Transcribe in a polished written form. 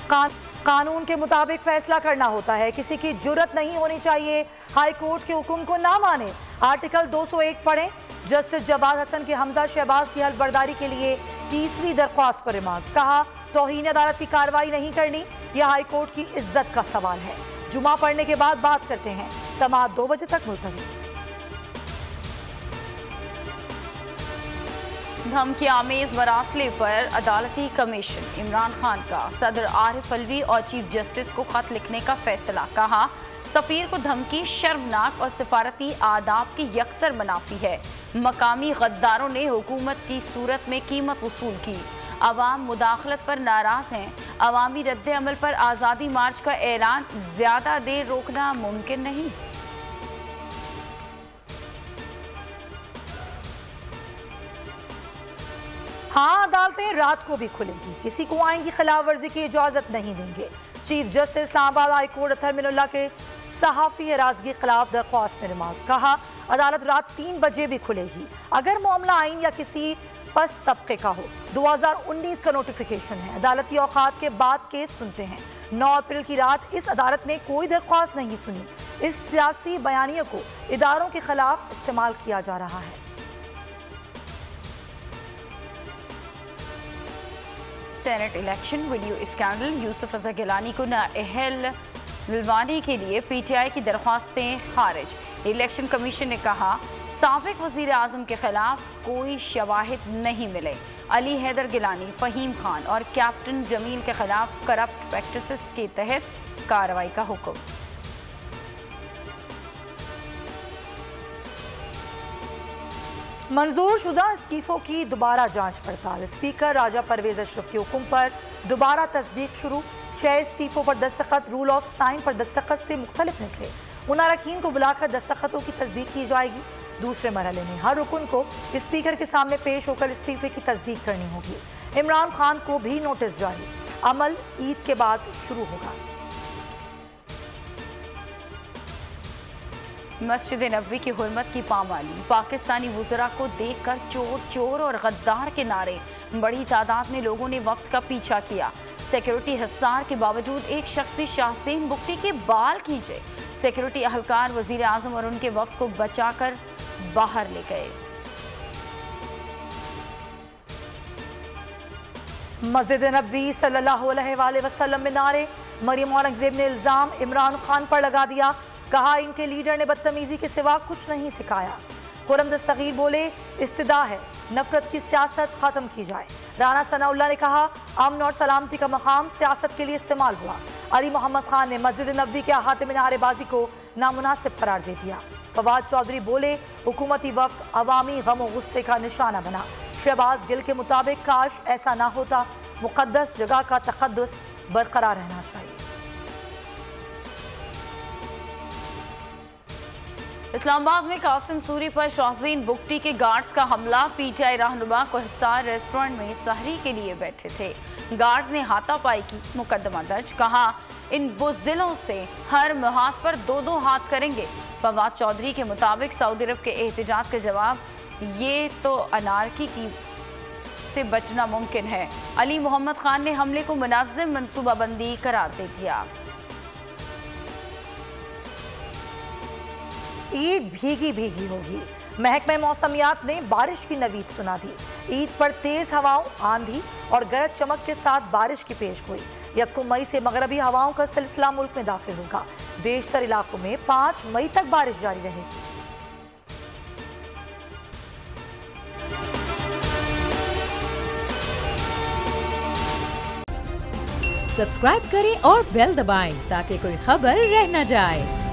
कानून के मुताबिक फैसला करना होता है, किसी की जुर्रत नहीं होनी चाहिए हाई कोर्ट के हुक्म को ना माने। आर्टिकल 201 पढ़ें। जस्टिस जवाद हसन के हमजा शहबाज की हल्फबर्दारी के लिए तीसरी दरख्वास्त पर रिमांड। कहा तौहीन अदालत की कार्रवाई नहीं करनी, यह हाई कोर्ट की इज्जत का सवाल है। जुमा पढ़ने के बाद बात करते हैं। समाअत 2 बजे तक मुलतवी। धमकी आमेज मरासले पर अदालती कमीशन। इमरान खान का सदर आरिफ अलवी और चीफ जस्टिस को खत लिखने का फैसला। कहा सफीर को धमकी शर्मनाक और सिफारती आदाब की यकसर मुनाफी है। मकामी गद्दारों ने हुकूमत की सूरत में कीमत वसूल की। अवाम मुदाखलत पर नाराज हैं। अवामी रद्द अमल पर आज़ादी मार्च का ऐलान ज्यादा देर रोकना मुमकिन नहीं। हाँ, अदालतें रात को भी खुलेंगी, किसी को आइन की खिलाफ वर्जी की इजाजत नहीं देंगे। Chief justice Islamabad high court Athar Minallah के सहाफ़ी हरासगी के खिलाफ दरख्वास्त में रिमांड। कहा अदालत रात 3 बजे भी खुलेगी अगर मामला आइन या किसी पस तबके का हो। 2019 का नोटिफिकेशन है। अदालती औकात के बाद केस सुनते हैं। 9 अप्रैल की रात इस अदालत ने कोई दरख्वास्त नहीं सुनी। इस सियासी बयानिए को इदारों के खिलाफ इस्तेमाल किया जा रहा है। Senate election video scandal. Yousuf Raza Gilani को नाअहल दिलवाने के लिए पीटीआई की दरख्वास्तें खारिज। इलेक्शन कमीशन ने कहा साबिक वजीर आजम के खिलाफ कोई शवाहिद नहीं मिले। अली हैदर गिलानी, फहीम खान और कैप्टन जमील के खिलाफ करप्ट प्रैक्टिसेस के तहत कार्रवाई का हुक्म। मंजूर शुदा इस्तीफों की दोबारा जांच पड़ताल। स्पीकर राजा परवेज अशरफ के हुक्म पर दोबारा तस्दीक शुरू। 6 इस्तीफों पर दस्तखत रूल ऑफ साइन पर दस्तखत से मुख्तलिफ निकले। उन अरकान को बुलाकर दस्तखतों की तस्दीक की जाएगी। दूसरे मरहले में हर रुकन को स्पीकर के सामने पेश होकर इस्तीफे की तस्दीक करनी होगी। इमरान खान को भी नोटिस जारी। अमल ईद के बाद शुरू होगा। मस्जिद नबवी की हुर्मत की पामाली। पाकिस्तानी वुज़रा को देखकर चोर चोर और गद्दार के नारे। बड़ी तादाद में लोगों ने वक्त का पीछा किया। सिक्योरिटी हिसार के बावजूद एक शख्स ने शाहसेन बुगटी के बाल खींचे। सिक्योरिटी अहलकार वजीर आजम और उनके वक्त को बचाकर बाहर ले गए। मस्जिद नबवी सल्लल्लाहु अलैहि वसल्लम में नारे। मरियम औरंगजेब ने इल्जाम इमरान खान पर लगा दिया। कहा इनके लीडर ने बदतमीजी के सिवा कुछ नहीं सिखाया। खुरम दस्तगीर बोले इस्तिदा है नफरत की सियासत खत्म की जाए। राना सनाउल्लाह ने कहा अमन और सलामती का मकाम सियासत के लिए इस्तेमाल हुआ। अली मोहम्मद खान ने मस्जिद नबवी के अहाते में नारेबाजी को नामुनासिब करार दे दिया। फवाद चौधरी बोले हुकूमती वक्त अवामी गम और गुस्से का निशाना बना। शहबाज गिल के मुताबिक काश ऐसा ना होता, मुकद्दस जगह का तकद्दुस बरकरार रहना चाहिए। इस्लामाबाद में कासिम सूरी पर शाहजीन बुगटी के गार्ड्स का हमला। पीटीआई रहनुमा को हिसार रेस्टोरेंट में सहरी के लिए बैठे थे। गार्ड्स ने हाथापाई की, मुकदमा दर्ज। कहा इन बुज़दिलों से हर महाज पर 2-2 हाथ करेंगे। फवाद चौधरी के मुताबिक सऊदी अरब के एहतजाज के जवाब ये तो अनारकी की से बचना मुमकिन है। अली मोहम्मद खान ने हमले को मुनाज़िम मनसूबाबंदी करार दे दिया। ईद भीगी भीगी होगी। महकमे मौसमियात ने बारिश की नवीद सुना दी। ईद पर तेज हवाओं, आंधी और गरज चमक के साथ बारिश की पेशगोई। 1 मई से मगरबी हवाओं का सिलसिला मुल्क में दाखिल होगा। बेशतर इलाकों में 5 मई तक बारिश जारी रहेगी। सब्सक्राइब करें और बेल दबाएं ताकि कोई खबर रह न जाए।